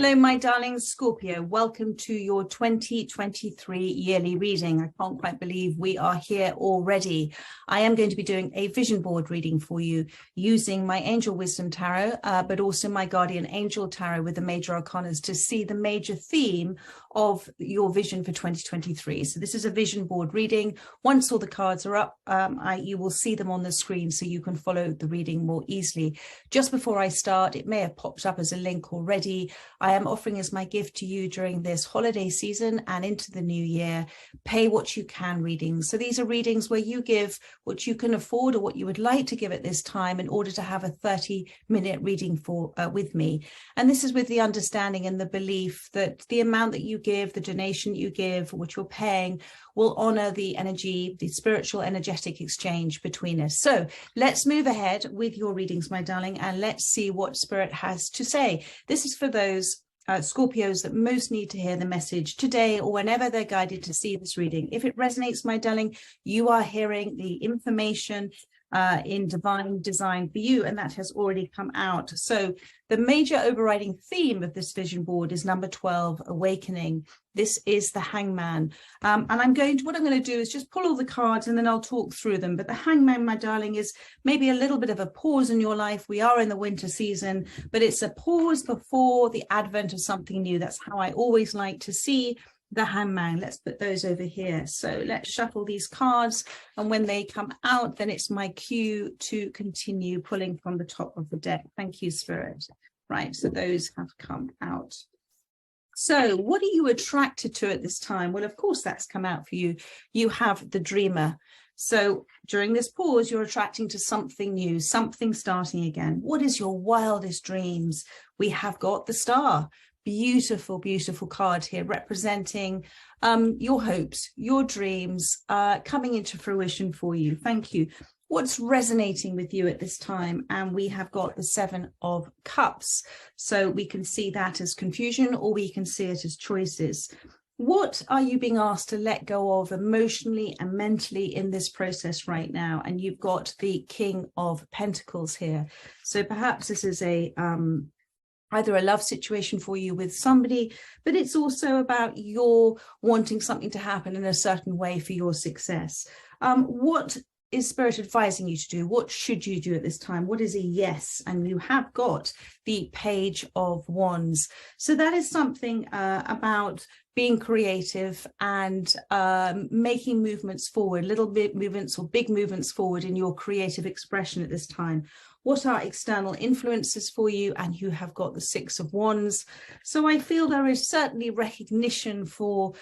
Hello, my darling Scorpio. Welcome to your 2023 yearly reading. I can't quite believe we are here already. I am going to be doing a vision board reading for you using my Angel Wisdom Tarot, but also my Guardian Angel Tarot with the major arcanas to see the major theme of your vision for 2023. So this is a vision board reading. Once all the cards are up, you will see them on the screen so you can follow the reading more easily. Just before I start, it may have popped up as a link already. I am offering as my gift to you during this holiday season and into the new year, pay what you can readings. So these are readings where you give what you can afford or what you would like to give at this time in order to have a 30-minute reading with me. And this is with the understanding and the belief that the amount that you give, the donation you give, what you're paying, will honor the energy, the spiritual energetic exchange between us. So let's move ahead with your readings, my darling, and let's see what Spirit has to say. This is for those Scorpios that most need to hear the message today or whenever they're guided to see this reading. If it resonates, my darling, you are hearing the information in divine design for you, and that has already come out. So the major overriding theme of this vision board is number 12, awakening. This is the Hangman. And what I'm going to do is just pull all the cards and then I'll talk through them. But the Hangman, my darling, is maybe a little bit of a pause in your life. We are in the winter season, but it's a pause before the advent of something new. That's how I always like to see the Hangman. Let's put those over here. So let's shuffle these cards, and when they come out, then it's my cue to continue pulling from the top of the deck. Thank you, Spirit. Right, so those have come out. So what are you attracted to at this time? Well, of course, that's come out for you. You have the Dreamer. So during this pause, you're attracting to something new, something starting again. What is your wildest dreams? We have got the Star. Beautiful, beautiful card here representing your hopes, your dreams coming into fruition for you. Thank you. What's resonating with you at this time? And we have got the 7 of Cups. So we can see that as confusion or we can see it as choices. What are you being asked to let go of emotionally and mentally in this process right now? And you've got the King of Pentacles here. So perhaps this is a either a love situation for you with somebody, but it's also about your wanting something to happen in a certain way for your success. What is Spirit advising you to do? What should you do at this time? What is a yes? And you have got the Page of Wands. So that is something about being creative and making movements forward, little bit movements or big movements forward in your creative expression at this time. What are external influences for you? And you have got the 6 of Wands. So I feel there is certainly recognition from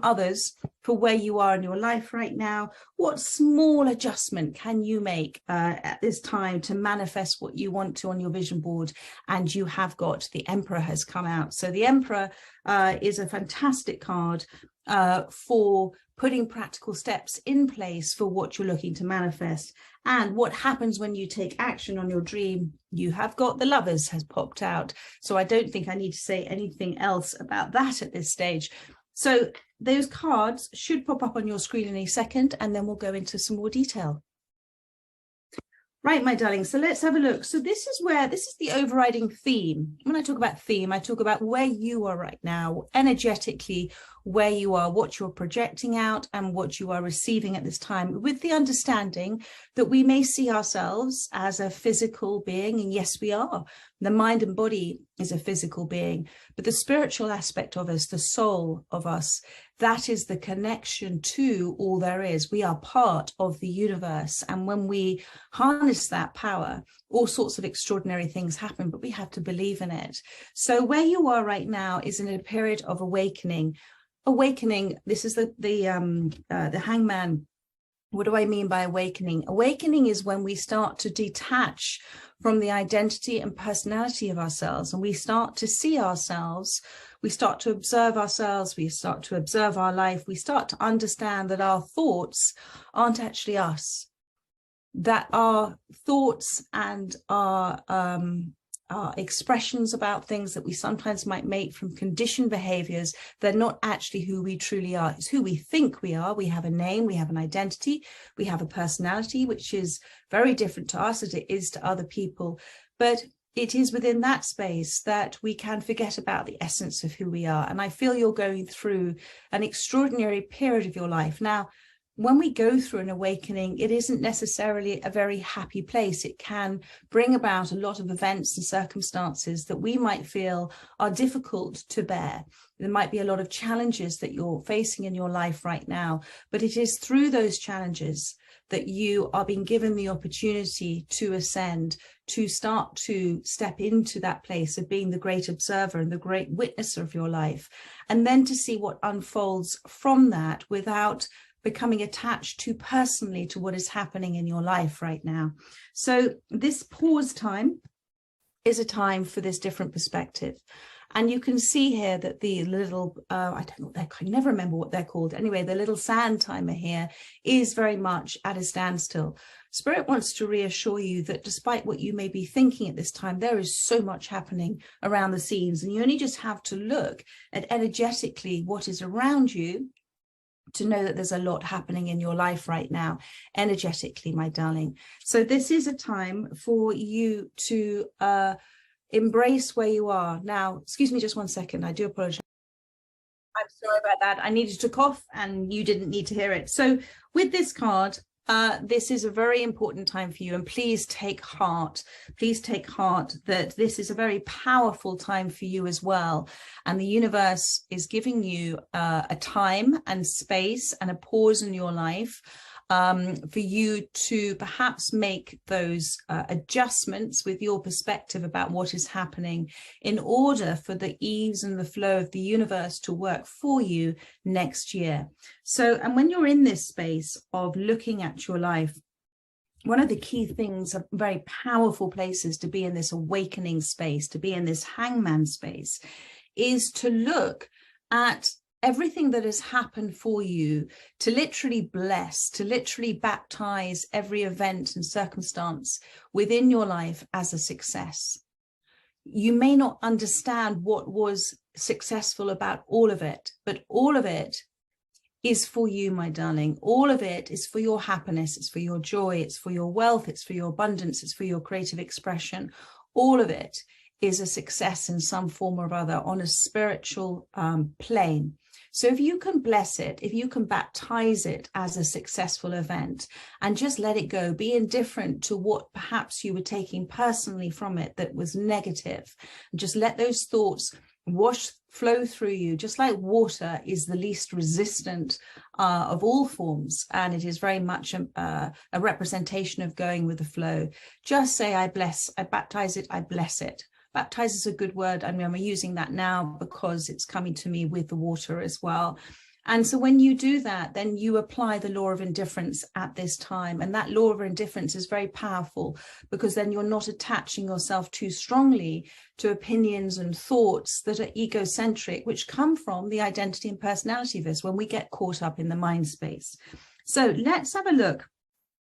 others for where you are in your life right now. What small adjustment can you make at this time to manifest what you want to on your vision board? And you have got the Emperor has come out. So the Emperor is a fantastic card for putting practical steps in place for what you're looking to manifest. And what happens when you take action on your dream? You have got the Lovers has popped out. So I don't think I need to say anything else about that at this stage. So those cards should pop up on your screen in a second, and then we'll go into some more detail. Right, my darling, so let's have a look. So this is the overriding theme. When I talk about theme, I talk about where you are right now, energetically, where you are, what you're projecting out and what you are receiving at this time, with the understanding that we may see ourselves as a physical being, and yes, we are. The mind and body is a physical being, but the spiritual aspect of us, the soul of us, that is the connection to all there is. We are part of the universe. And when we harness that power, all sorts of extraordinary things happen, but we have to believe in it. So where you are right now is in a period of awakening. Awakening, this is the Hangman. What do I mean by awakening? Awakening is when we start to detach from the identity and personality of ourselves, and we start to see ourselves, we start to observe ourselves, we start to observe our life, we start to understand that our thoughts aren't actually us, that our thoughts and our expressions about things that we sometimes might make from conditioned behaviors, they're not actually who we truly are. It's who we think we are. We have a name, we have an identity, we have a personality, which is very different to us as it is to other people. But it is within that space that we can forget about the essence of who we are. And I feel you're going through an extraordinary period of your life. Now, when we go through an awakening, it isn't necessarily a very happy place. It can bring about a lot of events and circumstances that we might feel are difficult to bear. There might be a lot of challenges that you're facing in your life right now, but it is through those challenges that you are being given the opportunity to ascend, to start to step into that place of being the great observer and the great witnesser of your life, and then to see what unfolds from that without becoming attached too personally to what is happening in your life right now. So this pause time is a time for this different perspective. And you can see here that the little, I don't know what I can never remember what they're called. Anyway, the little sand timer here is very much at a standstill. Spirit wants to reassure you that despite what you may be thinking at this time, there is so much happening around the scenes, and you only just have to look at energetically what is around you to know that there's a lot happening in your life right now, energetically, my darling. So this is a time for you to embrace where you are. Now, excuse me just one second. I do apologize. I'm sorry about that. I needed to cough and you didn't need to hear it. So with this card, this is a very important time for you, and please take heart. Please take heart that this is a very powerful time for you as well. And the universe is giving you a time and space and a pause in your life for you to perhaps make those adjustments with your perspective about what is happening in order for the ease and the flow of the universe to work for you next year. So, and when you're in this space of looking at your life, one of the key things, very powerful places to be in this awakening space, to be in this hangman space, is to look at everything that has happened for you, to literally bless, to literally baptize every event and circumstance within your life as a success. You may not understand what was successful about all of it, but all of it is for you, my darling. All of it is for your happiness. It's for your joy. It's for your wealth. It's for your abundance. It's for your creative expression. All of it is a success in some form or other on a spiritual plane. So if you can bless it, if you can baptize it as a successful event and just let it go, be indifferent to what perhaps you were taking personally from it that was negative, and just let those thoughts flow through you, just like water is the least resistant of all forms, and it is very much a representation of going with the flow. Just say, I bless, I baptize it, I bless it. Baptize is a good word. I mean, I'm using that now because it's coming to me with the water as well. And so when you do that, then you apply the law of indifference at this time. And that law of indifference is very powerful because then you're not attaching yourself too strongly to opinions and thoughts that are egocentric, which come from the identity and personality of us when we get caught up in the mind space. So let's have a look.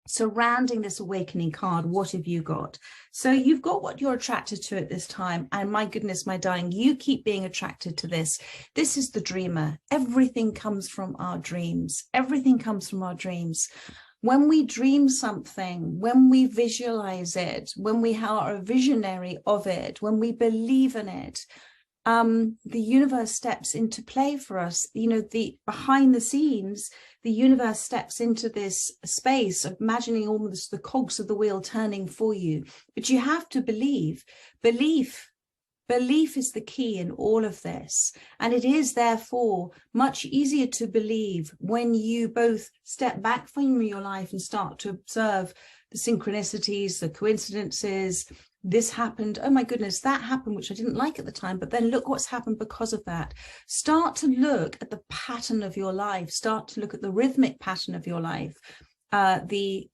Surrounding this awakening card, what have you got? So you've got what you're attracted to at this time, and my goodness, my darling, you keep being attracted to this. This is the dreamer. Everything comes from our dreams. Everything comes from our dreams. When we dream something, when we visualize it, when we are a visionary of it, when we believe in it, the universe steps into play for us. You know, the behind the scenes, the universe steps into this space of imagining almost the cogs of the wheel turning for you. But you have to believe. Belief is the key in all of this. And it is therefore much easier to believe when you both step back from your life and start to observe the synchronicities, the coincidences. This happened, oh my goodness, that happened, which I didn't like at the time, but then look what's happened because of that. Start to look at the pattern of your life. Start to look at the rhythmic pattern of your life, the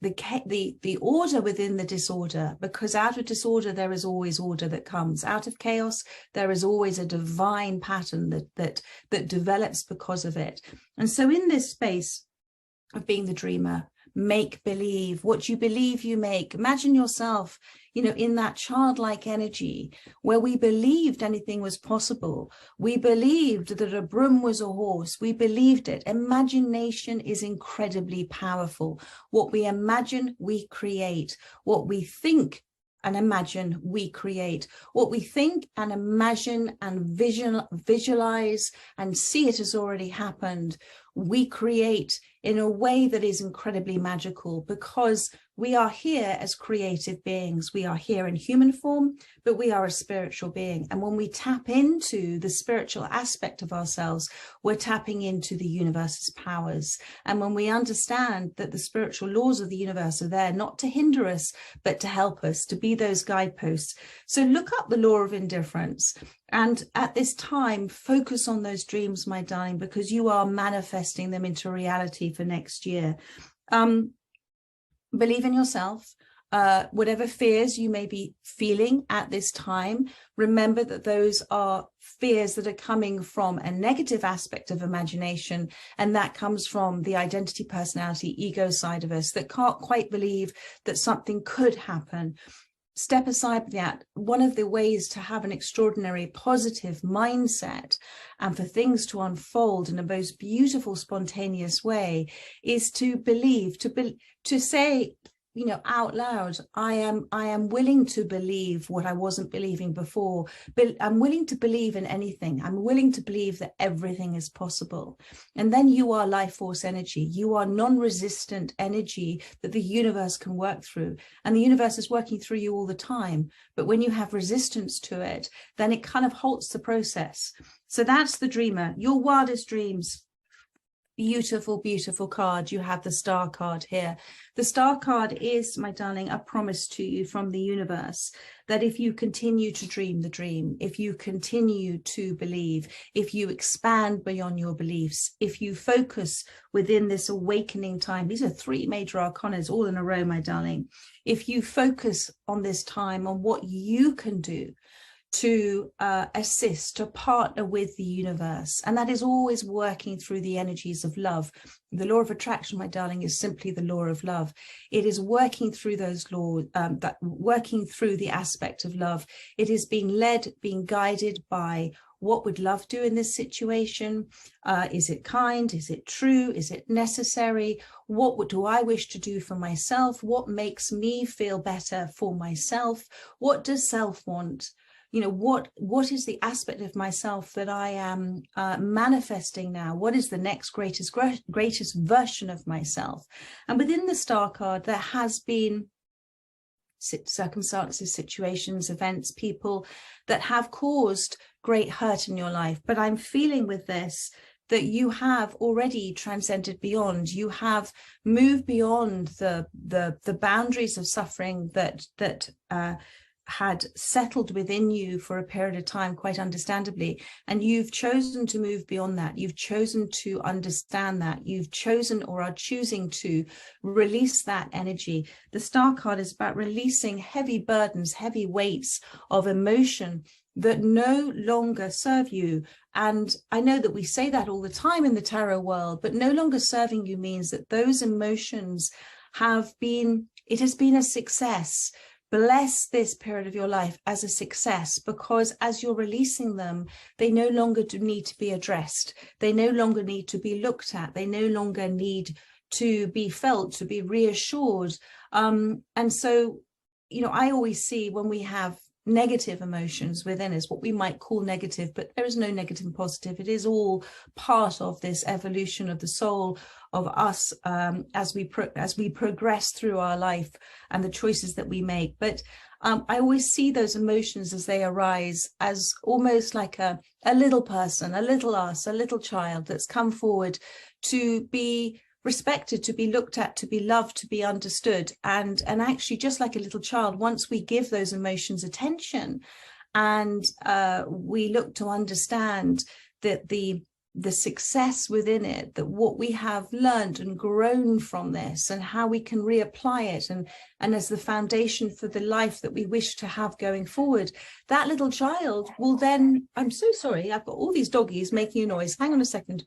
order within the disorder, because out of disorder, there is always order that comes. Out of chaos, there is always a divine pattern that develops because of it. And so in this space of being the dreamer, make believe. What you believe, you make. Imagine yourself, you know, in that childlike energy where we believed anything was possible. We believed that a broom was a horse. We believed it. Imagination is incredibly powerful. What we imagine, we create. What we think and imagine, we create. What we think and imagine and visualize and see it has already happened, we create in a way that is incredibly magical, because we are here as creative beings. We are here in human form, but we are a spiritual being. And when we tap into the spiritual aspect of ourselves, we're tapping into the universe's powers. And when we understand that the spiritual laws of the universe are there not to hinder us, but to help us, to be those guideposts. So look up the law of indifference. And at this time, focus on those dreams, my darling, because you are manifesting them into reality for next year. Believe in yourself. Whatever fears you may be feeling at this time, remember that those are fears that are coming from a negative aspect of imagination, and that comes from the identity, personality, ego side of us that can't quite believe that something could happen. Step aside with that. One of the ways to have an extraordinary positive mindset and for things to unfold in a most beautiful, spontaneous way is to believe, to say, you know, out loud, I am willing to believe what I wasn't believing before, but I'm willing to believe in anything. I'm willing to believe that everything is possible. And then you are life force energy. You are non-resistant energy that the universe can work through. And the universe is working through you all the time. But when you have resistance to it, then it kind of halts the process. So that's the dreamer, your wildest dreams. Beautiful, beautiful card. You have the star card here. The star card is, my darling, a promise to you from the universe that if you continue to dream the dream, if you continue to believe, if you expand beyond your beliefs, if you focus within this awakening time, these are 3 major arcanas all in a row, my darling. If you focus on this time, on what you can do to assist, to partner with the universe. And that is always working through the energies of love. The law of attraction, my darling, is simply the law of love. It is working through those laws, working through the aspect of love. It is being led, being guided by what would love do in this situation? Is it kind? Is it true? Is it necessary? What do I wish to do for myself? What makes me feel better for myself? What does self want? You know, what is the aspect of myself that I am manifesting now? What is the next greatest version of myself? And within the star card, there has been circumstances, situations, events, people that have caused great hurt in your life. But I'm feeling with this that you have already transcended beyond. You have moved beyond the boundaries of suffering that had settled within you for a period of time, quite understandably, and you've chosen to move beyond that. You've chosen to understand that. You've chosen or are choosing to release that energy. The star card is about releasing heavy burdens, heavy weights of emotion that no longer serve you. And I know that we say that all the time in the tarot world, but no longer serving you means that those emotions have been, it has been a success. Bless this period of your life as a success, because as you're releasing them, they no longer need to be addressed. They no longer need to be looked at. They no longer need to be felt, to be reassured. And so, you know, I always see when we have negative emotions within us, what we might call negative, but there is no negative and positive. It is all part of this evolution of the soul of us as we progress through our life and the choices that we make. But I always see those emotions as they arise as almost like a little person, a little us, a little child that's come forward to be respected, to be looked at, to be loved, to be understood. And actually, just like a little child, once we give those emotions attention and we look to understand that the success within it, that what we have learned and grown from this and how we can reapply it and as the foundation for the life that we wish to have going forward, that little child will then, I'm so sorry, I've got all these doggies making a noise. Hang on a second.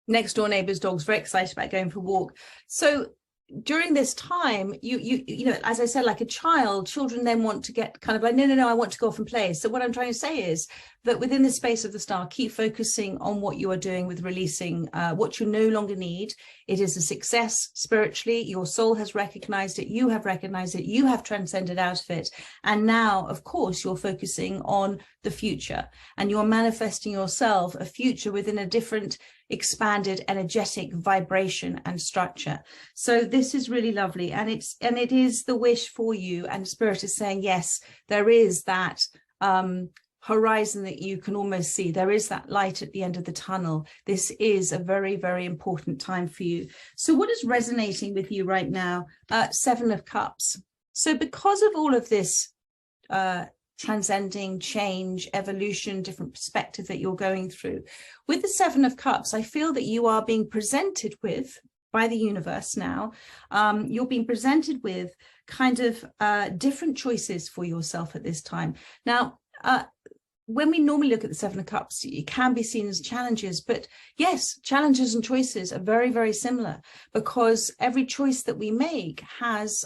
Next door neighbour's dog's very excited about going for a walk. So during this time, you know, as I said, like a child, children then want to get kind of like, no, I want to go off and play. So what I'm trying to say is that within the space of the star, keep focusing on what you are doing with releasing what you no longer need. It is a success spiritually. Your soul has recognized it. You have recognized it. You have transcended out of it. And now, of course, you're focusing on the future, and you're manifesting yourself a future within a different expanded energetic vibration and structure. So this is really lovely, and it is the wish for you, and Spirit is saying, yes, there is that horizon that you can almost see. There is that light at the end of the tunnel. This is a very, very important time for you. So what is resonating with you right now? Seven of Cups. So because of all of this transcending, change, evolution, different perspective that you're going through, with the Seven of Cups, I feel that you are being presented with, by the universe now, you're being presented with kind of different choices for yourself at this time. Now, when we normally look at the Seven of Cups, it can be seen as challenges, but yes, challenges and choices are very, very similar, because every choice that we make has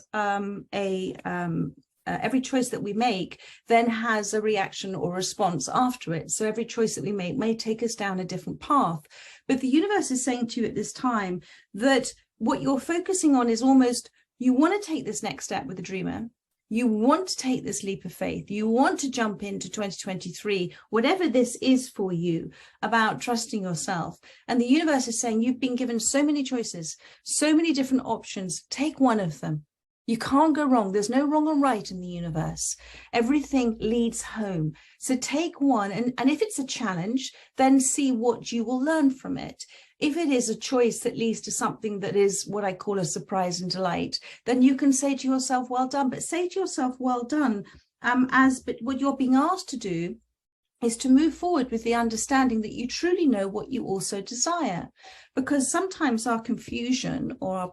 every choice that we make then has a reaction or response after it. So every choice that we make may take us down a different path. But the universe is saying to you at this time that what you're focusing on is almost, you want to take this next step with the dreamer. You want to take this leap of faith. You want to jump into 2023, whatever this is for you, about trusting yourself. And the universe is saying, you've been given so many choices, so many different options. Take one of them. You can't go wrong. There's no wrong or right in the universe. Everything leads home. So take one. And if it's a challenge, then see what you will learn from it. If it is a choice that leads to something that is what I call a surprise and delight, then you can say to yourself, well done. But say to yourself, well done, but what you're being asked to do is to move forward with the understanding that you truly know what you also desire. Because sometimes our confusion or our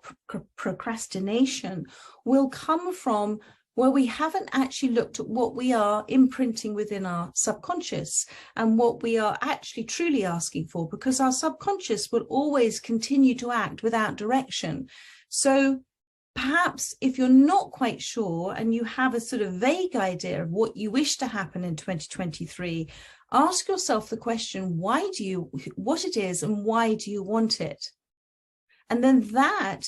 procrastination will come from where we haven't actually looked at what we are imprinting within our subconscious and what we are actually truly asking for, because our subconscious will always continue to act without direction. So perhaps if you're not quite sure and you have a sort of vague idea of what you wish to happen in 2023, ask yourself the question, what it is and why do you want it? And then that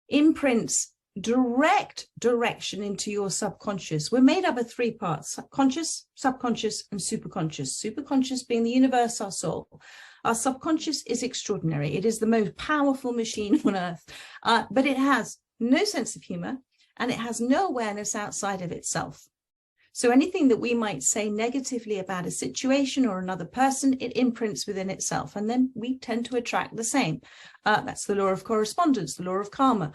imprints direct direction into your subconscious. We're made up of three parts: conscious, subconscious, and superconscious. Superconscious being the universe, our soul. Our subconscious is extraordinary. It is the most powerful machine on earth, but it has no sense of humor, and it has no awareness outside of itself. So anything that we might say negatively about a situation or another person, it imprints within itself, and then we tend to attract the same. That's the law of correspondence, the law of karma.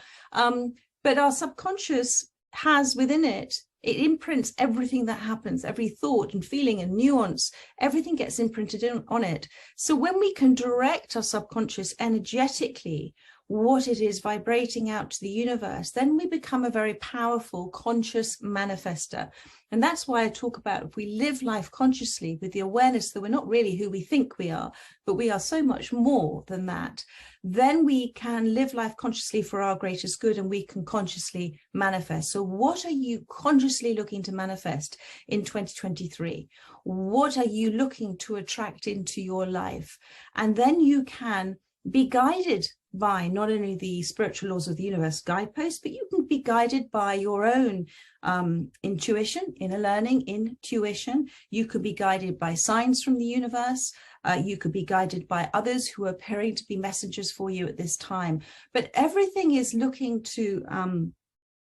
But our subconscious has within it, it imprints everything that happens, every thought and feeling and nuance, everything gets imprinted on it. So when we can direct our subconscious energetically, what it is vibrating out to the universe, then we become a very powerful conscious manifester. And that's why I talk about, if we live life consciously with the awareness that we're not really who we think we are, but we are so much more than that, then we can live life consciously for our greatest good, and we can consciously manifest. So what are you consciously looking to manifest in 2023? What are you looking to attract into your life? And then you can be guided by not only the spiritual laws of the universe guideposts, but you can be guided by your own intuition, inner learning, intuition. You could be guided by signs from the universe. You could be guided by others who are appearing to be messengers for you at this time. But everything is looking to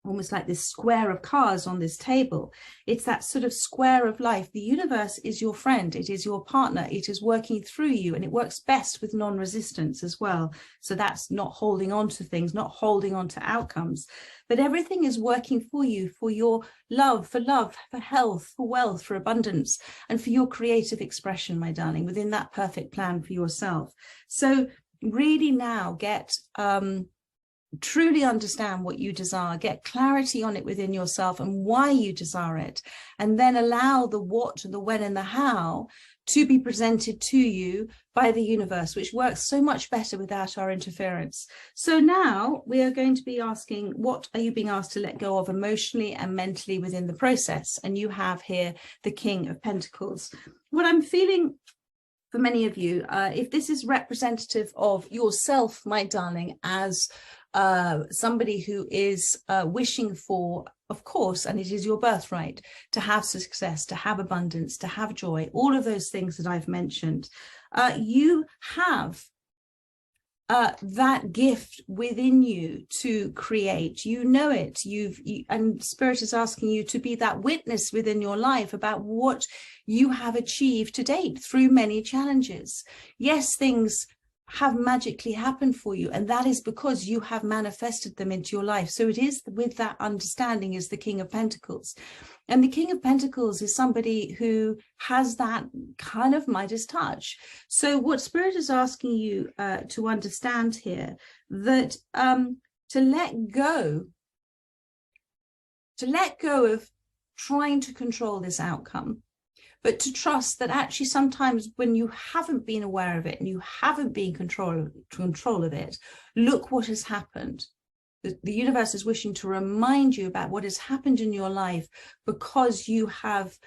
almost like this square of cards on this table. It's that sort of square of life. The universe is your friend. It is your partner. It is working through you, and it works best with non-resistance as well. So that's not holding on to things, not holding on to outcomes, but everything is working for you, for your love, for health, for wealth, for abundance, and for your creative expression, my darling, within that perfect plan for yourself. So really now get truly understand what you desire, get clarity on it within yourself and why you desire it, and then allow the what, the when, and the how to be presented to you by the universe, which works so much better without our interference. So now we are going to be asking, what are you being asked to let go of emotionally and mentally within the process? And you have here the King of Pentacles. What I'm feeling for many of you, if this is representative of yourself, my darling, as somebody who is wishing for, of course, and it is your birthright, to have success, to have abundance, to have joy, all of those things that I've mentioned, you have that gift within you to create. You know it. And Spirit is asking you to be that witness within your life about what you have achieved to date through many challenges. Yes, things have magically happened for you, and that is because you have manifested them into your life. So it is with that understanding as the King of Pentacles. And the King of Pentacles is somebody who has that kind of Midas touch. So what Spirit is asking you to understand here, that to let go of trying to control this outcome, but to trust that actually sometimes when you haven't been aware of it and you haven't been control of it, look what has happened. The universe is wishing to remind you about what has happened in your life because you have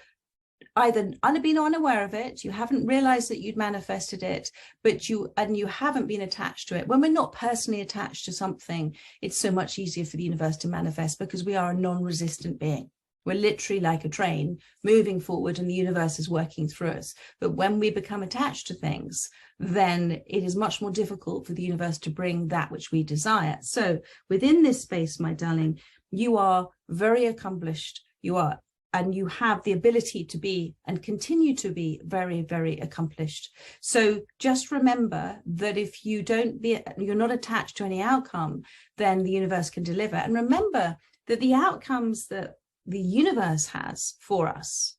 either been unaware of it, you haven't realized that you'd manifested it, but you haven't been attached to it. When we're not personally attached to something, it's so much easier for the universe to manifest because we are a non-resistant being. We're literally like a train moving forward and the universe is working through us. But when we become attached to things, then it is much more difficult for the universe to bring that which we desire. So within this space, my darling, you are very accomplished. And you have the ability to be and continue to be very, very accomplished. So just remember that if you're not attached to any outcome, then the universe can deliver. And remember that the outcomes that the universe has for us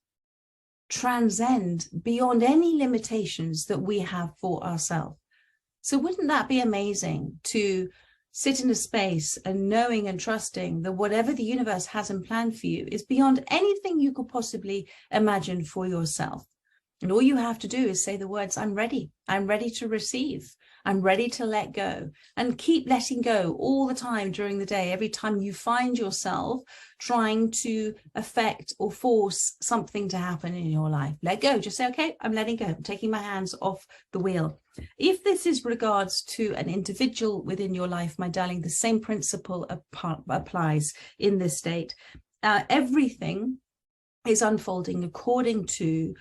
transcend beyond any limitations that we have for ourselves. So wouldn't that be amazing to sit in a space and knowing and trusting that whatever the universe has in plan for you is beyond anything you could possibly imagine for yourself? And all you have to do is say the words, I'm ready to receive. I'm ready to let go, and keep letting go all the time during the day. Every time you find yourself trying to affect or force something to happen in your life, let go. Just say, okay, I'm letting go. I'm taking my hands off the wheel. If this is regards to an individual within your life, my darling, the same principle applies in this state. Everything is unfolding according to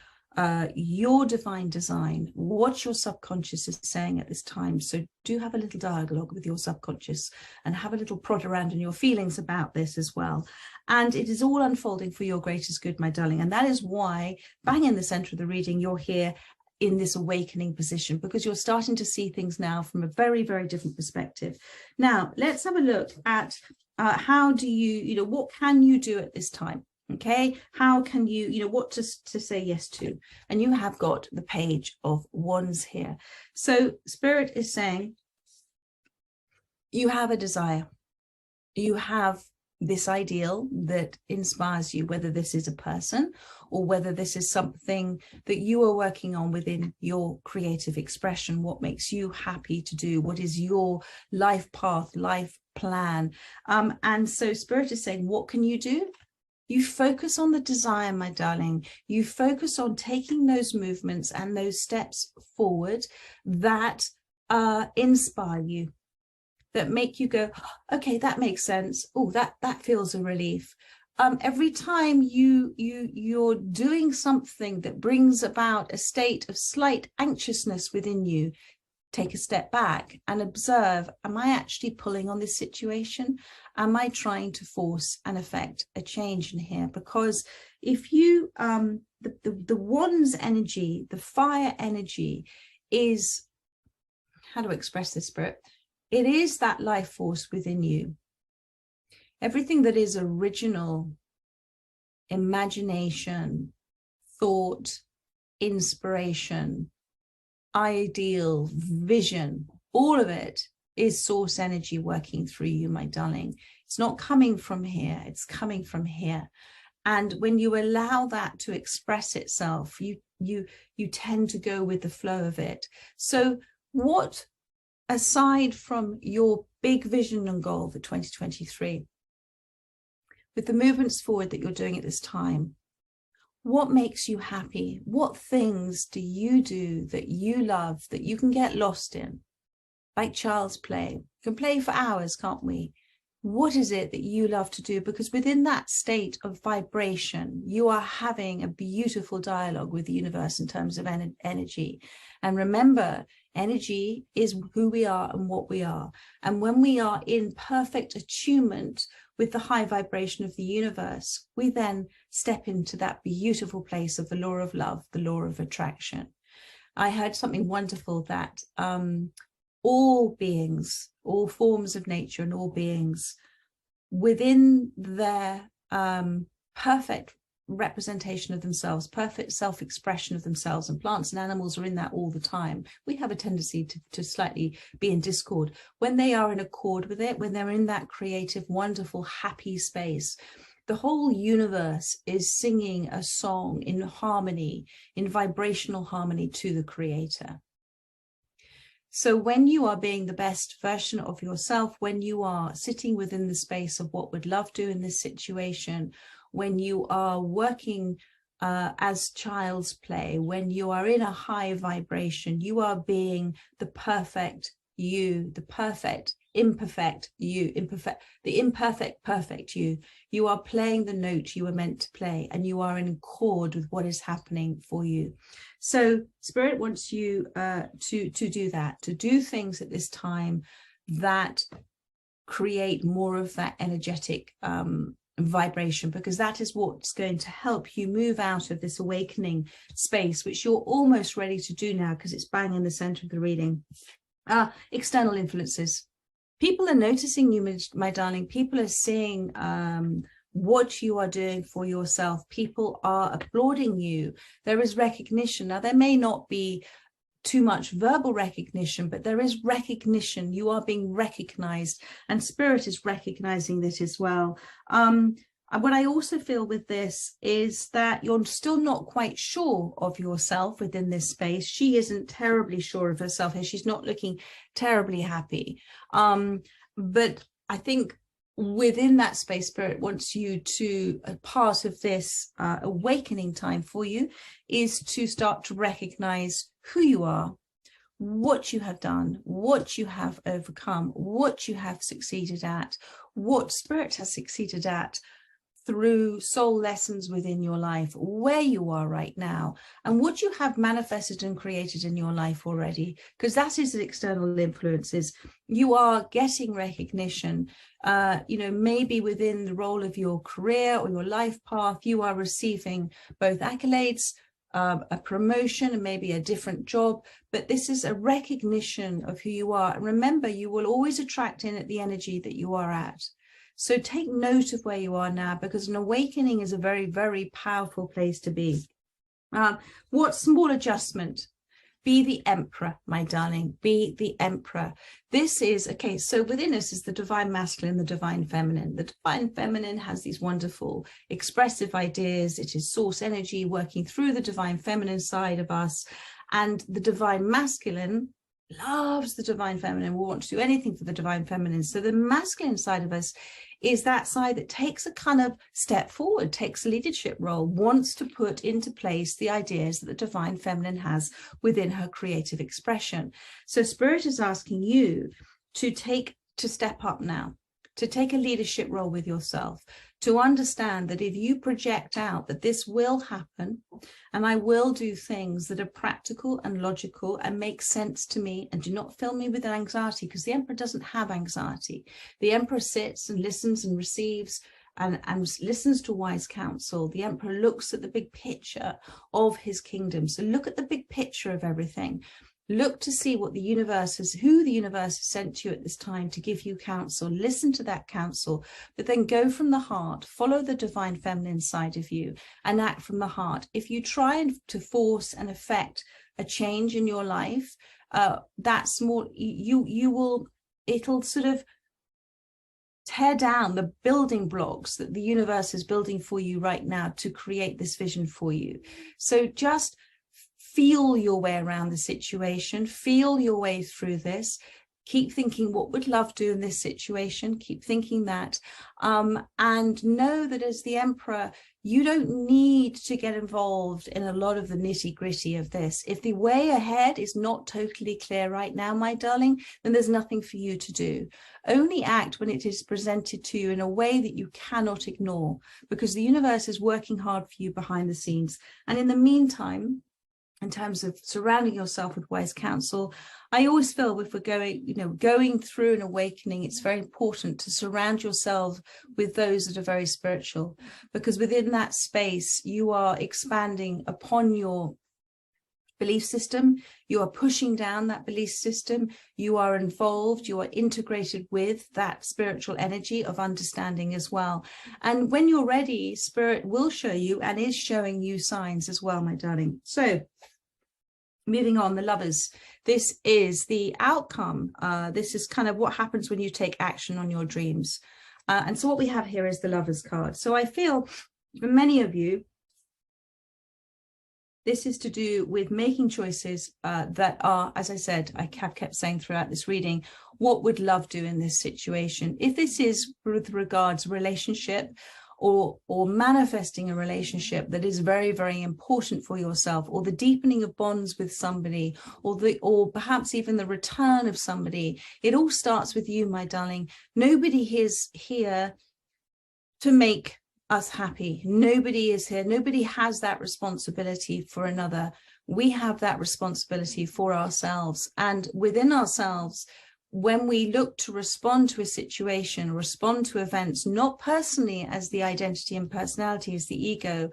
your divine design, what your subconscious is saying at this time. So do have a little dialogue with your subconscious and have a little prod around in your feelings about this as well. And it is all unfolding for your greatest good, my darling. And that is why, bang in the center of the reading, you're here in this awakening position, because you're starting to see things now from a very, very different perspective. Now, let's have a look at how do you, what can you do at this time? Okay, how can you, what to say yes to? And you have got the Page of Wands here. So Spirit is saying you have a desire. You have this ideal that inspires you, whether this is a person or whether this is something that you are working on within your creative expression. What makes you happy to do? What is your life path, life plan? And so Spirit is saying, what can you do? You focus on the desire, my darling. You focus on taking those movements and those steps forward that inspire you, that make you go, okay, that makes sense. Oh, that feels a relief. Every time you're doing something that brings about a state of slight anxiousness within you, take a step back and observe, am I actually pulling on this situation? Am I trying to force and affect a change in here? Because if you, the Wands energy, the fire energy is, how do I express this, Spirit? It is that life force within you. Everything that is original, imagination, thought, inspiration, ideal, vision, all of it is source energy working through you, my darling. It's not coming from here, it's coming from here. And when you allow that to express itself, you tend to go with the flow of it. So what, aside from your big vision and goal for 2023, with the movements forward that you're doing at this time, what makes you happy? What things do you do that you love, that you can get lost in? Like child's play. We can play for hours, can't we? What is it that you love to do? Because within that state of vibration, you are having a beautiful dialogue with the universe in terms of energy. And remember, energy is who we are and what we are. And when we are in perfect attunement with the high vibration of the universe, we then step into that beautiful place of the law of love, the law of attraction. I heard something wonderful that all beings, all forms of nature and all beings within their perfect representation of themselves, perfect self-expression of themselves, and plants and animals are in that all the time. We have a tendency to slightly be in discord. When they are in accord with it, when they're in that creative, wonderful, happy space, the whole universe is singing a song in harmony, in vibrational harmony to the creator. So when you are being the best version of yourself, when you are sitting within the space of what would love do in this situation, when you are working as child's play, when you are in a high vibration, you are being the perfect you, the perfect imperfect you, the imperfect perfect you. You are playing the note you were meant to play, and you are in accord with what is happening for you. So Spirit wants you to do that, to do things at this time that create more of that energetic vibration, because that is what's going to help you move out of this awakening space, which you're almost ready to do now, because it's bang in the center of the reading. External influences. People are noticing you, my darling. People are seeing what you are doing for yourself. People are applauding you. There is recognition. Now, there may not be too much verbal recognition, but there is recognition. You are being recognized, and Spirit is recognizing this as well. What I also feel with this is that you're still not quite sure of yourself within this space. She isn't terribly sure of herself, and she's not looking terribly happy. But I think within that space, Spirit wants you to, a part of this awakening time for you is to start to recognize who you are, what you have done, what you have overcome, what you have succeeded at, what Spirit has succeeded at through soul lessons within your life, where you are right now, and what you have manifested and created in your life already, because that is the external influences. You are getting recognition, maybe within the role of your career or your life path, you are receiving both accolades, a promotion, and maybe a different job, but this is a recognition of who you are. And remember, you will always attract in at the energy that you are at. So take note of where you are now, because an awakening is a very, very powerful place to be. What small adjustment? Be the emperor, my darling, be the emperor. This is, okay, so within us is the divine masculine, the divine feminine. The divine feminine has these wonderful expressive ideas. It is source energy working through the divine feminine side of us. And the divine masculine loves the divine feminine, will want to do anything for the divine feminine. So the masculine side of us is that side that takes a kind of step forward, takes a leadership role, wants to put into place the ideas that the divine feminine has within her creative expression. So Spirit is asking you to step up now, to take a leadership role with yourself, to understand that if you project out that this will happen, and I will do things that are practical and logical and make sense to me, and do not fill me with anxiety, because the Emperor doesn't have anxiety. The Emperor sits and listens and receives and listens to wise counsel. The Emperor looks at the big picture of his kingdom. So look at the big picture of everything. Look to see what the universe has, who the universe has sent to you at this time to give you counsel. Listen to that counsel, but then go from the heart, follow the divine feminine side of you and act from the heart. If you try to force and affect a change in your life, that small, you will it'll sort of tear down the building blocks that the universe is building for you right now to create this vision for you. So just feel your way around the situation, feel your way through this. Keep thinking, what would love do in this situation? Keep thinking that. And know that as the Emperor, you don't need to get involved in a lot of the nitty-gritty of this. If the way ahead is not totally clear right now, my darling, then there's nothing for you to do. Only act when it is presented to you in a way that you cannot ignore, because the universe is working hard for you behind the scenes. And in the meantime, in terms of surrounding yourself with wise counsel, I always feel if we're going through an awakening, it's very important to surround yourself with those that are very spiritual, because within that space, you are expanding upon your belief system, you are pushing down that belief system, you are involved, you are integrated with that spiritual energy of understanding as well. And when you're ready, Spirit will show you and is showing you signs as well, my darling. So moving on, the Lovers. This is the outcome. This is kind of what happens when you take action on your dreams. And so what we have here is the Lovers card. So I feel for many of you, this is to do with making choices that are, as I said, I have kept saying throughout this reading, what would love do in this situation? If this is with regards relationship, or manifesting a relationship that is very, very important for yourself, or the deepening of bonds with somebody, or perhaps even the return of somebody, it all starts with you, my darling. Nobody is here to make us happy. Nobody is here. Nobody has that responsibility for another. We have that responsibility for ourselves. And within ourselves, when we look to respond to a situation, respond to events, not personally as the identity and personality as the ego,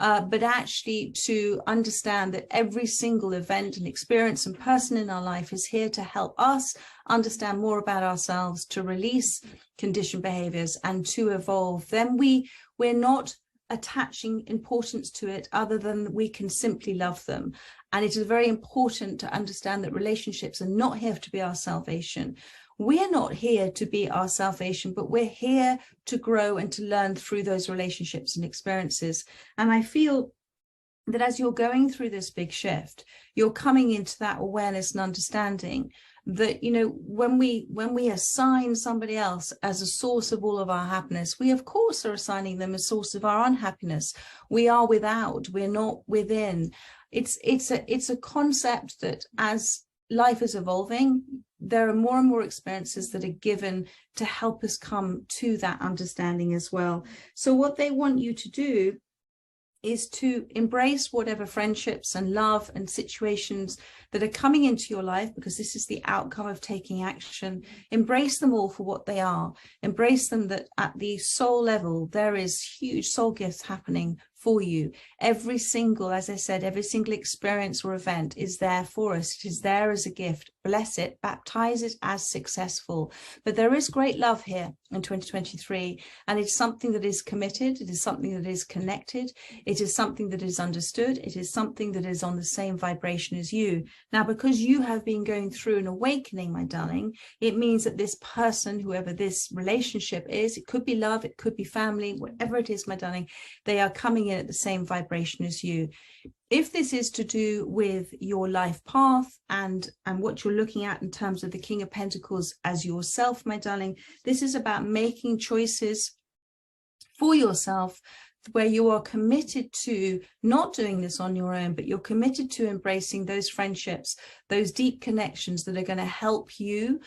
but actually to understand that every single event and experience and person in our life is here to help us understand more about ourselves, to release conditioned behaviors and to evolve, then we're not attaching importance to it other than we can simply love them. And it is very important to understand that relationships are not here to be our salvation. We're not here to be our salvation, but we're here to grow and to learn through those relationships and experiences. And I feel that as you're going through this big shift, you're coming into that awareness and understanding that, you know, when we assign somebody else as a source of all of our happiness, we of course are assigning them a source of our unhappiness. We are without, we're not within. It's a concept that as life is evolving, there are more and more experiences that are given to help us come to that understanding as well. So what they want you to do is to embrace whatever friendships and love and situations that are coming into your life, because this is the outcome of taking action. Embrace them all for what they are. Embrace them that at the soul level, there is huge soul gifts happening for you. Every single, as I said, every single experience or event is there for us. It is there as a gift. Bless it, baptize it as successful. But there is great love here in 2023, and it's something that is committed. It is something that is connected. It is something that is understood. It is something that is on the same vibration as you. Now, because you have been going through an awakening, my darling, it means that this person, whoever this relationship is, it could be love, it could be family, whatever it is, my darling, they are coming in at the same vibration as you. If this is to do with your life path and what you're looking at in terms of the King of Pentacles as yourself, my darling, this is about making choices for yourself where you are committed to not doing this on your own, but you're committed to embracing those friendships, those deep connections that are going to help you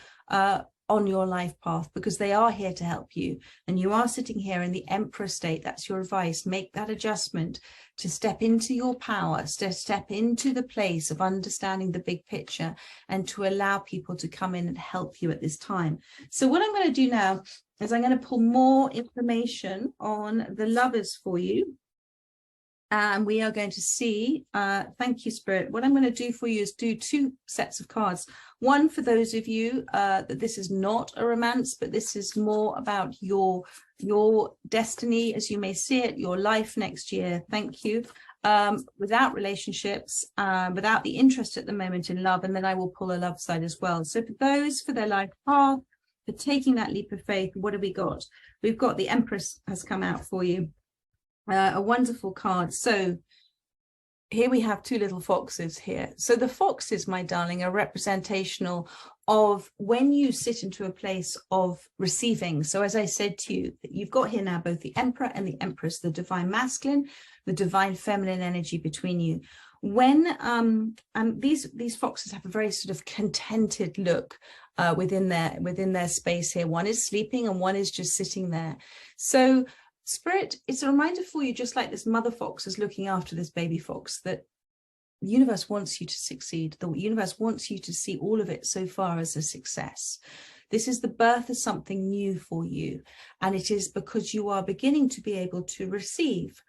on your life path, because they are here to help you. And you are sitting here in the Emperor state. That's your advice. Make that adjustment to step into your power, to step into the place of understanding the big picture, and to allow people to come in and help you at this time. So what I'm going to do now is I'm going to pull more information on the Lovers for you. And we are going to see, thank you, Spirit. What I'm going to do for you is do two sets of cards. One for those of you that this is not a romance, but this is more about your destiny as you may see it, your life next year. Thank you. Without relationships, without the interest at the moment in love. And then I will pull a love side as well. So for those, for their life path, for taking that leap of faith. What have we got? We've got the Empress has come out for you. A wonderful card. So here we have two little foxes here. So the foxes, my darling, are representational of when you sit into a place of receiving. So as I said to you, you've got here now both the Emperor and the Empress, the divine masculine, the divine feminine energy between you. When these foxes have a very sort of contented look within their space here. One is sleeping and one is just sitting there. So Spirit, it's a reminder for you, just like this mother fox is looking after this baby fox, that the universe wants you to succeed. The universe wants you to see all of it so far as a success. This is the birth of something new for you. And it is because you are beginning to be able to receive.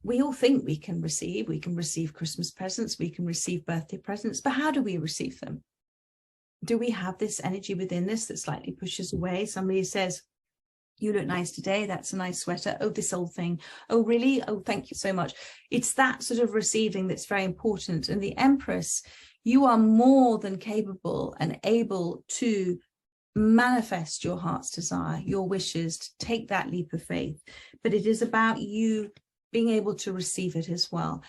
We all think we can receive Christmas presents, we can receive birthday presents, but how do we receive them? Do we have this energy within this that slightly pushes away? Somebody says, you look nice today, that's a nice sweater, oh, this old thing, oh really, oh thank you so much. It's that sort of receiving that's very important. And the Empress, you are more than capable and able to manifest your heart's desire, your wishes, to take that leap of faith, but it is about you being able to receive it as well,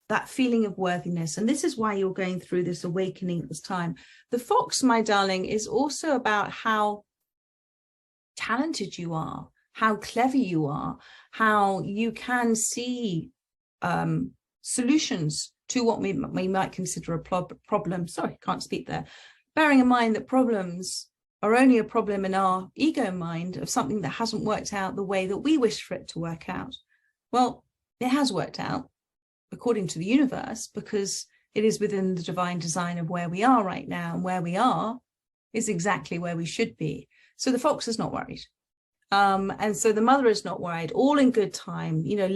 that feeling of worthiness. And this is why you're going through this awakening at this time. The fox, my darling, is also about how talented you are, how clever you are, how you can see solutions to what we might consider a problem. Sorry, can't speak there. Bearing in mind that problems are only a problem in our ego mind of something that hasn't worked out the way that we wish for it to work out. Well, it has worked out according to the universe, because it is within the divine design of where we are right now, and where we are is exactly where we should be. So the fox is not worried. And so the mother is not worried, all in good time. You know,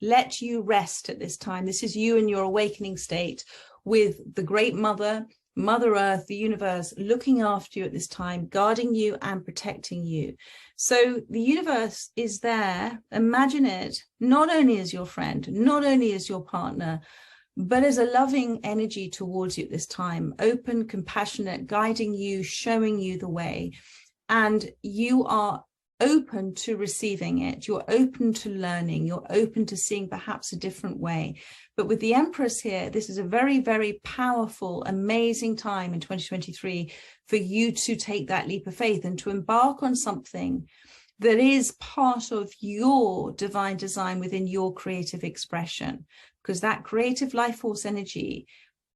let you rest at this time. This is you in your awakening state with the great mother, Mother Earth, the universe, looking after you at this time, guarding you and protecting you. So the universe is there. Imagine it not only as your friend, not only as your partner, but as a loving energy towards you at this time, open, compassionate, guiding you, showing you the way. And you are open to receiving it. You're open to learning. You're open to seeing perhaps a different way. But with the Empress here, this is a very, very powerful, amazing time in 2023 for you to take that leap of faith and to embark on something that is part of your divine design within your creative expression, because that creative life force energy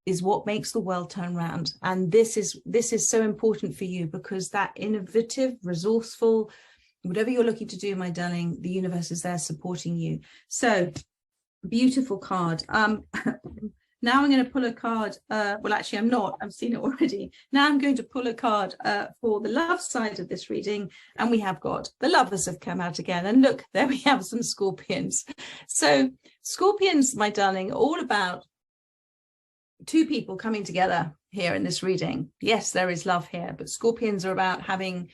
is what makes the world turn round. And this is so important for you, because that innovative, resourceful, whatever you're looking to do, my darling, the universe is there supporting you. So beautiful card. Now I'm going to pull a card. Well, actually, I'm not. I've seen it already. Now I'm going to pull a card for the love side of this reading. And we have got the lovers have come out again. And look, there we have some scorpions. So scorpions, my darling, all about two people coming together here in this reading. Yes, there is love here, but scorpions are about being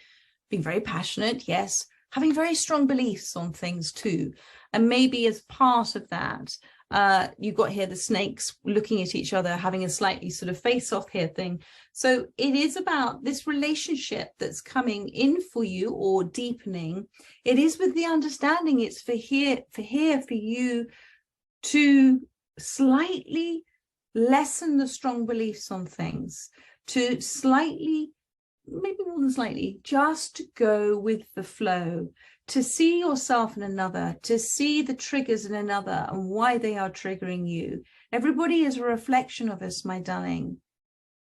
very passionate, yes, having very strong beliefs on things too. And maybe as part of that, you've got here the snakes looking at each other, having a slightly sort of face-off here thing. So it is about this relationship that's coming in for you or deepening. It is with the understanding it's for you to slightly lessen the strong beliefs on things, to slightly, maybe more than slightly, just to go with the flow, to see yourself in another, to see the triggers in another and why they are triggering you. Everybody is a reflection of us, my darling.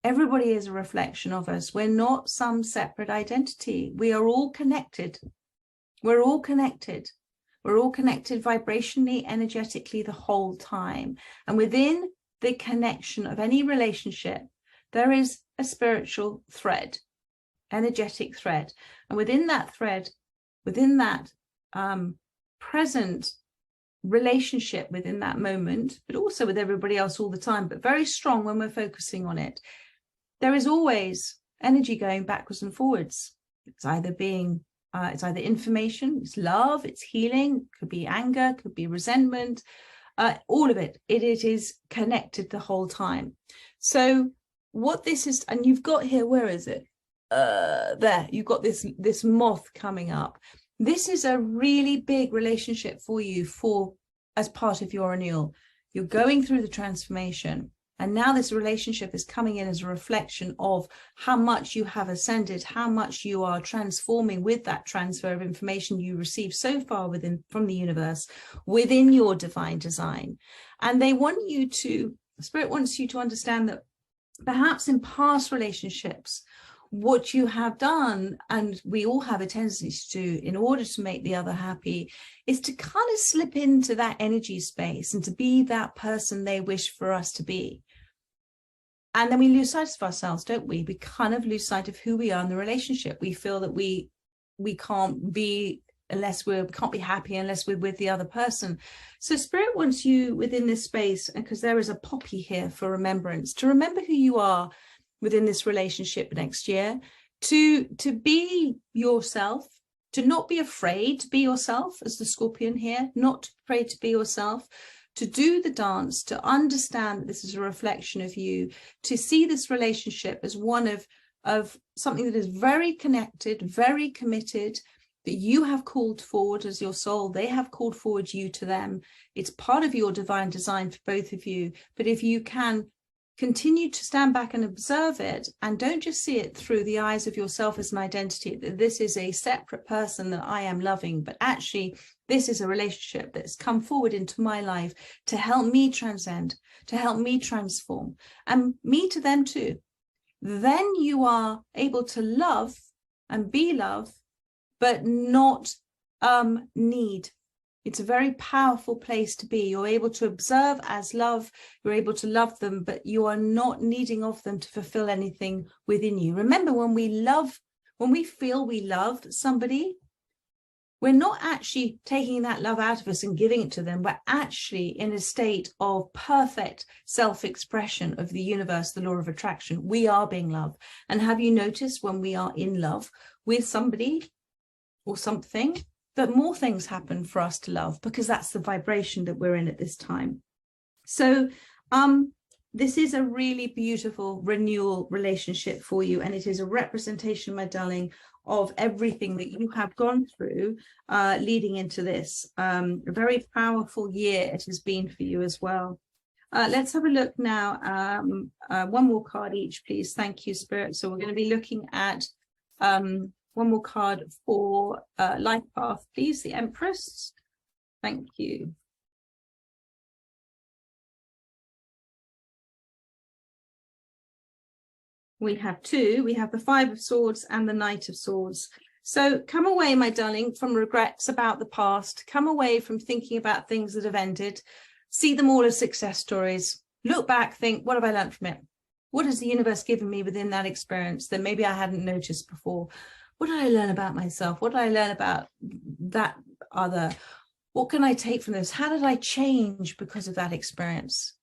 Everybody is a reflection of us. We're not some separate identity. We are all connected. We're all connected. We're all connected vibrationally, energetically the whole time. And within the connection of any relationship, there is a spiritual thread, energetic thread. And within that thread, within that present relationship within that moment, but also with everybody else all the time, but very strong when we're focusing on it, there is always energy going backwards and forwards. It's either information, it's love, it's healing, could be anger, could be resentment, all of it. It is connected the whole time. So what this is, and you've got here, where is it? there, you've got this moth coming up. This is a really big relationship for you as part of your renewal. You're going through the transformation, and now this relationship is coming in as a reflection of how much you have ascended, how much you are transforming with that transfer of information you received so far from the universe within your divine design. And Spirit wants you to understand that perhaps in past relationships, what you have done, and we all have a tendency to do in order to make the other happy, is to kind of slip into that energy space and to be that person they wish for us to be. And then we lose sight of ourselves, don't we? We kind of lose sight of who we are in the relationship. We feel that we can't be can't be happy unless we're with the other person. So Spirit wants you within this space, because there is a poppy here for remembrance, to remember who you are within this relationship next year, to be yourself, to not be afraid to be yourself, as the Scorpion here, not afraid to be yourself, to do the dance, to understand that this is a reflection of you, to see this relationship as one of something that is very connected, very committed, that you have called forward as your soul. They have called forward you to them. It's part of your divine design for both of you. But if you can continue to stand back and observe it, and don't just see it through the eyes of yourself as an identity, that this is a separate person that I am loving, but actually this is a relationship that's come forward into my life to help me transcend, to help me transform, and me to them too. Then you are able to love and be love, but not need. It's a very powerful place to be. You're able to observe as love, you're able to love them, but you are not needing of them to fulfill anything within you. Remember, when we feel we loved somebody, we're not actually taking that love out of us and giving it to them. We're actually in a state of perfect self-expression of the universe, the law of attraction. We are being loved. And have you noticed when we are in love with somebody or something, that more things happen for us to love, because that's the vibration that we're in at this time. So this is a really beautiful renewal relationship for you, and it is a representation, my darling, of everything that you have gone through leading into this. A very powerful year it has been for you as well. Let's have a look now. One more card each, please. Thank you, Spirit. So we're going to be looking at one more card for Life Path, please, the Empress. Thank you. We have two. We have the Five of Swords and the Knight of Swords. So come away, my darling, from regrets about the past. Come away from thinking about things that have ended. See them all as success stories. Look back, think, what have I learned from it? What has the universe given me within that experience that maybe I hadn't noticed before? What did I learn about myself? What did I learn about that other? What can I take from this? How did I change because of that experience?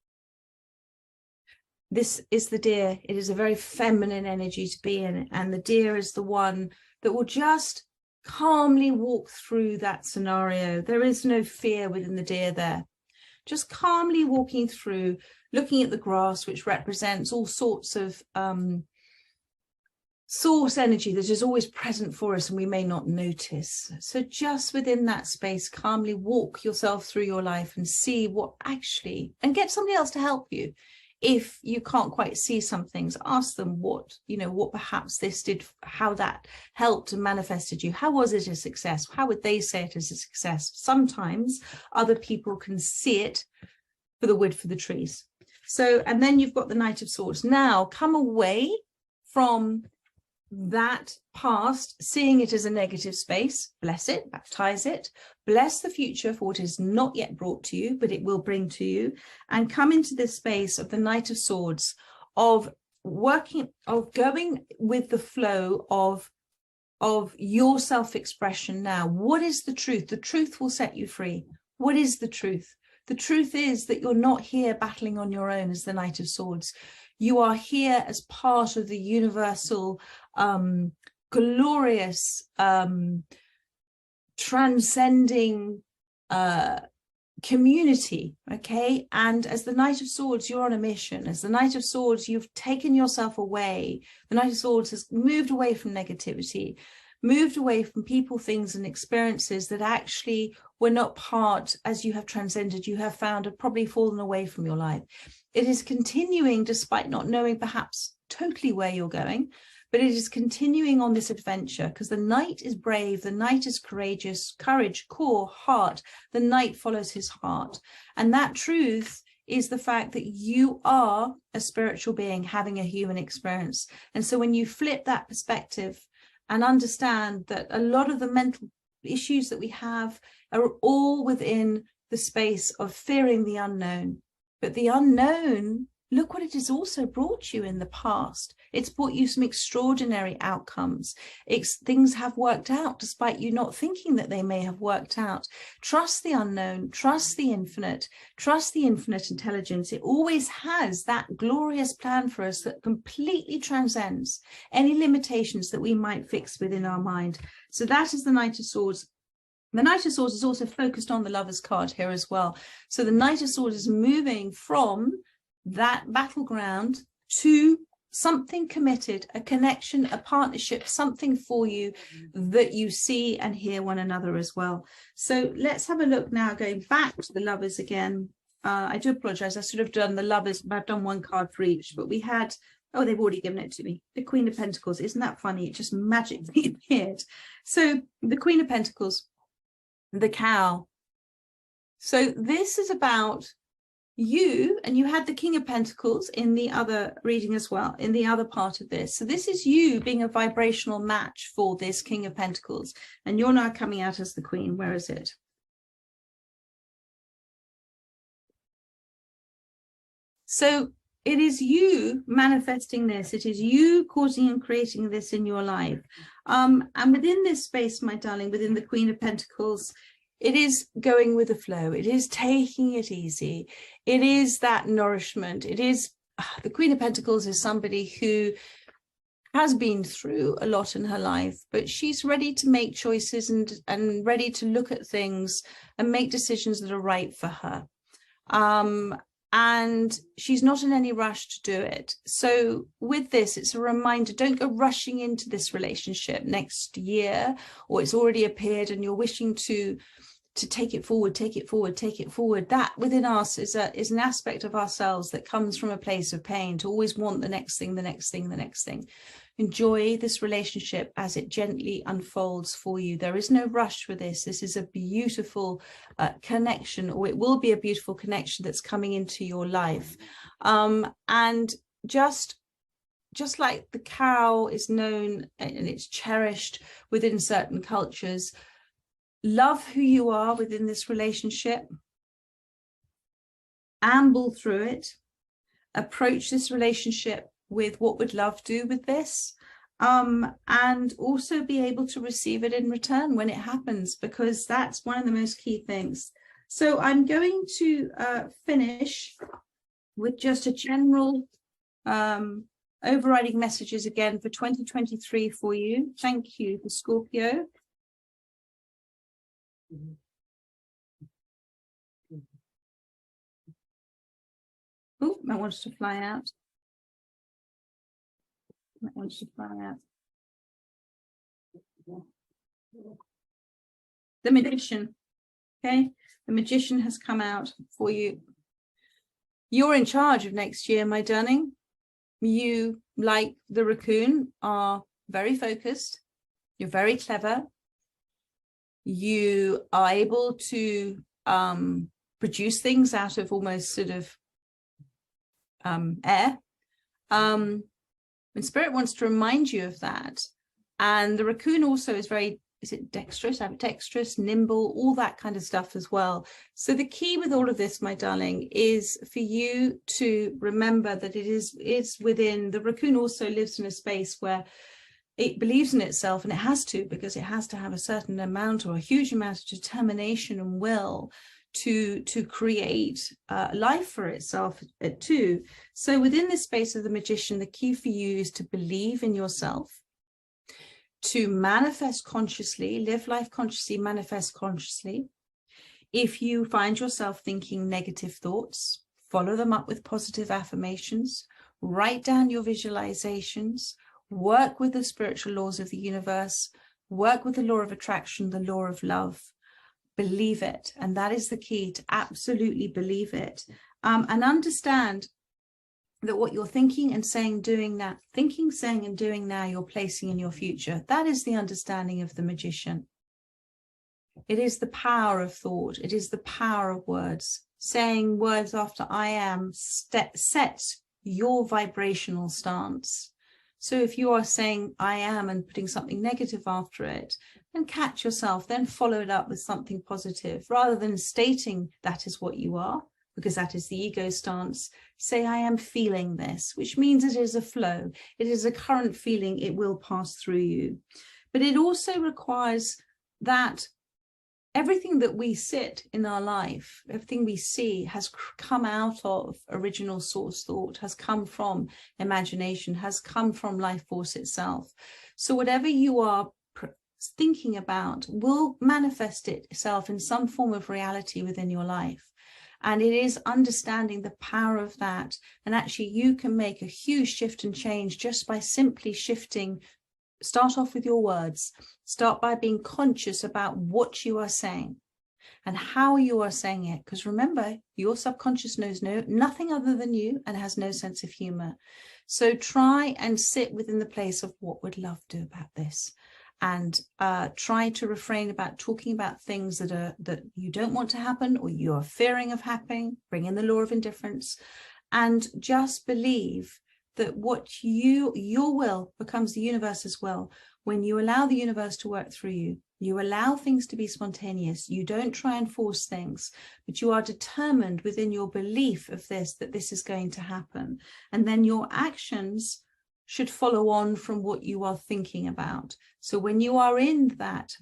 This is the Deer. It is a very feminine energy to be in. And the Deer is the one that will just calmly walk through that scenario. There is no fear within the Deer there. Just calmly walking through, looking at the grass, which represents all sorts of source energy that is always present for us and we may not notice. So just within that space, calmly walk yourself through your life and see what actually, and get somebody else to help you. If you can't quite see some things, ask them what perhaps this did, how that helped and manifested you. How was it a success? How would they say it as a success? Sometimes other people can see it for the wood for the trees. So, and then you've got the Knight of Swords. Now come away from that past, seeing it as a negative space. Bless it, baptize it, bless the future for what is not yet brought to you, but it will bring to you, and come into this space of the Knight of Swords, of working, of going with the flow of your self-expression. Now, what is the truth? The truth will set you free. What is the truth? The truth is that you're not here battling on your own as the Knight of Swords. You are here as part of the universal, glorious, transcending community, okay? And as the Knight of Swords, you're on a mission. As the Knight of Swords, you've taken yourself away. The Knight of Swords has moved away from negativity, moved away from people, things, and experiences that actually were not part, as you have transcended, you have found, have probably fallen away from your life. It is continuing despite not knowing perhaps totally where you're going, but it is continuing on this adventure, because the Knight is brave, the Knight is courageous, courage, core, heart. The Knight follows his heart. And that truth is the fact that you are a spiritual being having a human experience. And so when you flip that perspective and understand that a lot of the mental issues that we have are all within the space of fearing the unknown. But the unknown, look what it has also brought you in the past. It's brought you some extraordinary outcomes. Things have worked out despite you not thinking that they may have worked out. Trust the unknown, trust the infinite intelligence. It always has that glorious plan for us that completely transcends any limitations that we might fix within our mind. So that is the Knight of Swords. The Knight of Swords is also focused on the Lover's card here as well. So the Knight of Swords is moving from that battleground to something committed, a connection, a partnership, something for you that you see and hear one another as well. So let's have a look now, going back to the Lovers again. I do apologize, I should have done the Lovers, but I've done one card for each, but we had, oh, they've already given it to me, the Queen of Pentacles. Isn't that funny? It just magically appeared. So the Queen of Pentacles, the cow. So this is about you, and you had the King of Pentacles in the other reading as well, in the other part of this. So this is you being a vibrational match for this King of Pentacles, and you're now coming out as the Queen. Where is it? So it is you manifesting this. It is you causing and creating this in your life. And within this space, my darling, within the Queen of Pentacles, it is going with the flow. It is taking it easy. It is that nourishment. It is, the Queen of Pentacles is somebody who has been through a lot in her life, but she's ready to make choices and ready to look at things and make decisions that are right for her. And she's not in any rush to do it. So with this, it's a reminder, don't go rushing into this relationship next year, or it's already appeared and you're wishing to take it forward, take it forward, take it forward. That within us is an aspect of ourselves that comes from a place of pain, to always want the next thing, the next thing, the next thing. Enjoy this relationship as it gently unfolds for you. There is no rush for this. This is a beautiful connection, or it will be a beautiful connection that's coming into your life. And just like the cow is known and it's cherished within certain cultures, love who you are within this relationship, amble through it, approach this relationship with what would love do with this, and also be able to receive it in return when it happens, because that's one of the most key things. So I'm going to finish with just a general overriding messages again for 2023 for you. Thank you for Scorpio. Oh, that wants to fly out. That wants to fly out. The Magician. Okay, the Magician has come out for you. You're in charge of next year, my darling. You, like the raccoon, are very focused. You're very clever. You are able to produce things out of almost sort of air. And Spirit wants to remind you of that. And the raccoon also is very, is it dexterous, ambidextrous, nimble, all that kind of stuff as well. So the key with all of this, my darling, is for you to remember that it is within, the raccoon also lives in a space where it believes in itself, and it has to, because it has to have a certain amount or a huge amount of determination and will to create life for itself too. So within this space of the Magician, the key for you is to believe in yourself, to manifest consciously, live life consciously, manifest consciously. If you find yourself thinking negative thoughts, follow them up with positive affirmations, write down your visualizations, work with the spiritual laws of the universe, work with the law of attraction, the law of love. Believe it. And that is the key, to absolutely believe it. And understand that what you're thinking and saying, doing now, thinking, saying, and doing now, you're placing in your future. That is the understanding of the magician. It is the power of thought. It is the power of words. Saying words after I am sets your vibrational stance. So if you are saying I am and putting something negative after it, then catch yourself, then follow it up with something positive. Rather than stating that is what you are, because that is the ego stance, say I am feeling this, which means it is a flow. It is a current feeling. It will pass through you. But it also requires that everything that we sit in our life, everything we see has come out of original source thought, has come from imagination, has come from life force itself. So whatever you are thinking about will manifest itself in some form of reality within your life. And it is understanding the power of that. And actually you can make a huge shift and change just by simply shifting. Start off with your words. Start by being conscious about what you are saying and how you are saying it. Because remember, your subconscious knows nothing other than you and has no sense of humor. So try and sit within the place of what would love do about this. And try to refrain about talking about things that you don't want to happen or you are fearing of happening. Bring in the law of indifference and just believe that what your will becomes the universe's will. When you allow the universe to work through you, you allow things to be spontaneous. You don't try and force things, but you are determined within your belief of this, that this is going to happen. And then your actions should follow on from what you are thinking about. So when you are in that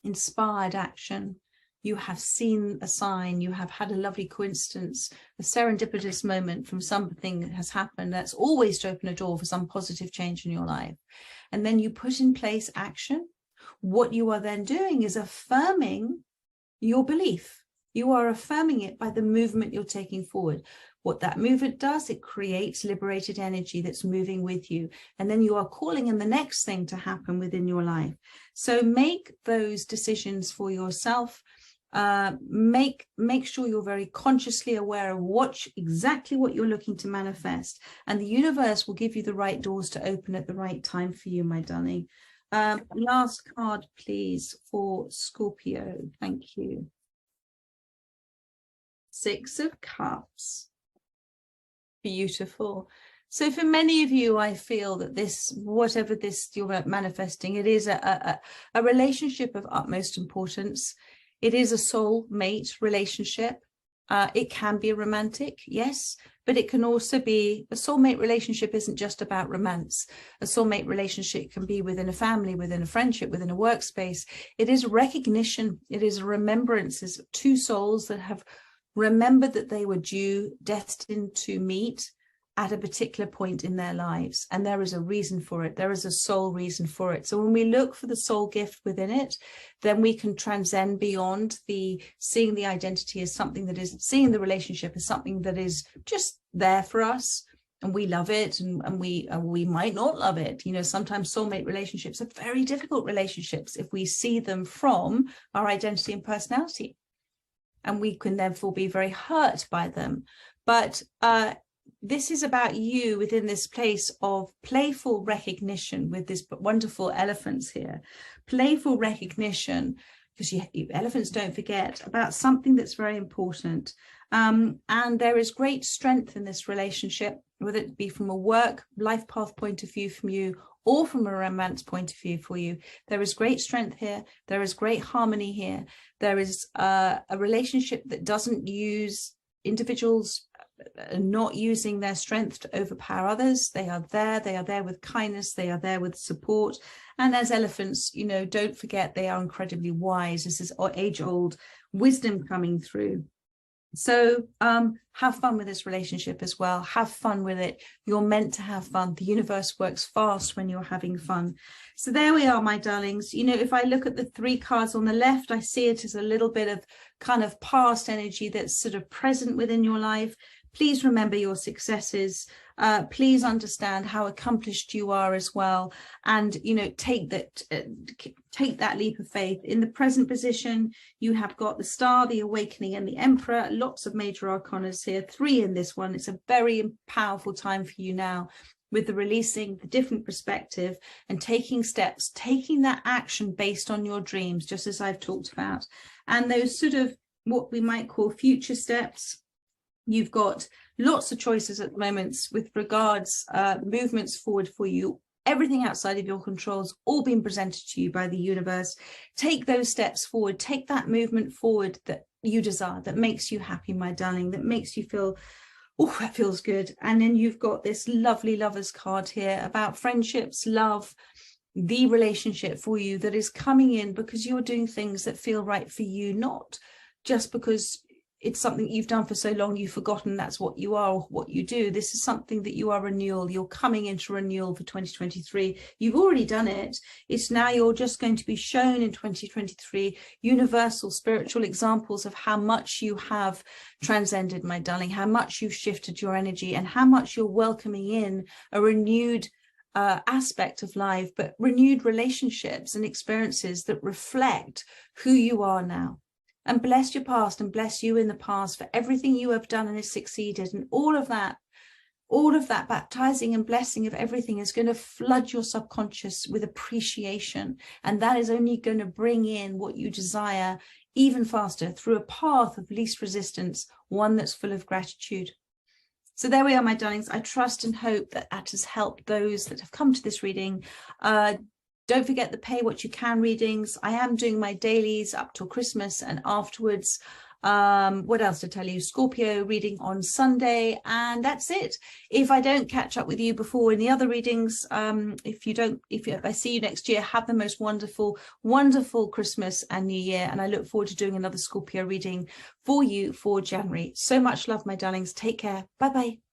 inspired action, you have seen a sign, you have had a lovely coincidence, a serendipitous moment from something that has happened that's always to open a door for some positive change in your life. And then you put in place action. What you are then doing is affirming your belief. You are affirming it by the movement you're taking forward. What that movement does, it creates liberated energy that's moving with you. And then you are calling in the next thing to happen within your life. So make those decisions for yourself. Make sure you're very consciously aware of exactly what you're looking to manifest. And the universe will give you the right doors to open at the right time for you, my darling. Last card, please, for Scorpio. Thank you. Six of Cups. Beautiful. So for many of you, I feel that this, whatever this you're manifesting, it is a relationship of utmost importance. It is a soul-mate relationship. It can be romantic, yes, but it can also be a soulmate relationship. Isn't just about romance. A soulmate relationship can be within a family, within a friendship, within a workspace. It is recognition. It is a remembrance. It's two souls that have remembered that they were destined to meet at a particular point in their lives. And there is a reason for it. There is a soul reason for it. So when we look for the soul gift within it, then we can transcend beyond seeing the identity as something that is, seeing the relationship as something that is just there for us. And we love it, and we might not love it. You know, sometimes soulmate relationships are very difficult relationships if we see them from our identity and personality. And we can therefore be very hurt by them. But this is about you within this place of playful recognition with this wonderful elephants here. Playful recognition, because elephants don't forget about something that's very important. And there is great strength in this relationship, whether it be from a work, life path point of view from you, or from a romance point of view for you. There is great strength here. There is great harmony here. There is a relationship that doesn't use individuals not using their strength to overpower others. They are there with kindness. They are there with support. And as elephants, you know, don't forget they are incredibly wise. This is age-old wisdom coming through. So have fun with this relationship as well. Have fun with it. You're meant to have fun. The universe works fast when you're having fun. So there we are, my darlings. You know, if I look at the 3 cards on the left, I see it as a little bit of kind of past energy that's sort of present within your life. Please remember your successes. Please understand how accomplished you are as well. And, you know, take that leap of faith. In the present position, you have got the Star, the Awakening, and the Emperor. Lots of major arcanas here, 3 in this one. It's a very powerful time for you now, with the releasing, the different perspective, and taking steps, taking that action based on your dreams, just as I've talked about. And those sort of what we might call future steps. You've got lots of choices at the moment with regards movements forward for you. Everything outside of your controls all being presented to you by the universe. Take those steps forward. Take that movement forward that you desire, that makes you happy, my darling, that makes you feel, oh, that feels good. And then you've got this lovely Lovers card here about friendships, love, the relationship for you that is coming in because you're doing things that feel right for you, not just because it's something you've done for so long you've forgotten that's what you are or what you do. This is something that you are renewal. You're coming into renewal for 2023. You've already done it. It's now you're just going to be shown in 2023 universal spiritual examples of how much you have transcended, my darling, how much you've shifted your energy, and how much you're welcoming in a renewed aspect of life, but renewed relationships and experiences that reflect who you are now. And bless your past and bless you in the past for everything you have done and has succeeded. And all of that baptizing and blessing of everything is going to flood your subconscious with appreciation. And that is only going to bring in what you desire even faster through a path of least resistance, one that's full of gratitude. So there we are, my darlings. I trust and hope that that has helped those that have come to this reading. Don't forget the pay what you can readings. I am doing my dailies up till Christmas and afterwards. What else to tell you? Scorpio reading on Sunday, and that's it. If I don't catch up with you before in the other readings, if I see you next year, have the most wonderful, wonderful Christmas and New Year. And I look forward to doing another Scorpio reading for you for January. So much love, my darlings. Take care. Bye-bye.